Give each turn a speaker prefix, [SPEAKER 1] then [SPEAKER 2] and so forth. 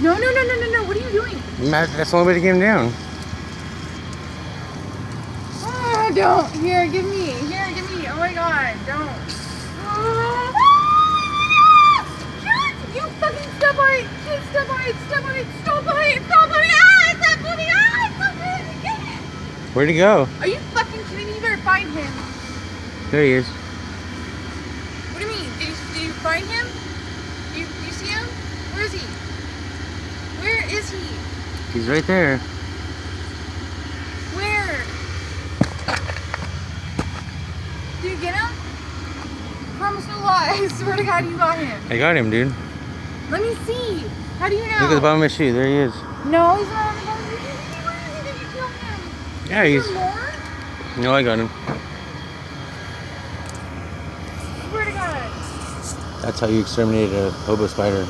[SPEAKER 1] No, no, no, no, no, no. What are you doing?
[SPEAKER 2] That's the only way to get him down.
[SPEAKER 1] Oh, don't. Here, give me. Here, give me. Oh my God, don't. Oh. You fucking step on it. Just step on it. Step on it. Step on it. Step on it. Ah, step on it. Ah, step on it. Get it.
[SPEAKER 2] Where'd he go?
[SPEAKER 1] Are you fucking kidding me? You better find him.
[SPEAKER 2] There he is.
[SPEAKER 1] What do you mean? Did you find him? You see him? Where is he? Where is he?
[SPEAKER 2] He's right there.
[SPEAKER 1] Where? Did you get him? Promise no lie. I swear to God you got him.
[SPEAKER 2] I got him, dude.
[SPEAKER 1] Let me see. How do you know?
[SPEAKER 2] Look at the bottom of his shoe. There he is.
[SPEAKER 1] No, he's not on the bottom. Where is he? Did you kill him?
[SPEAKER 2] Yeah,
[SPEAKER 1] Is
[SPEAKER 2] he's...
[SPEAKER 1] there more?
[SPEAKER 2] No, I got him.
[SPEAKER 1] Swear to God.
[SPEAKER 2] That's how you exterminate a hobo spider.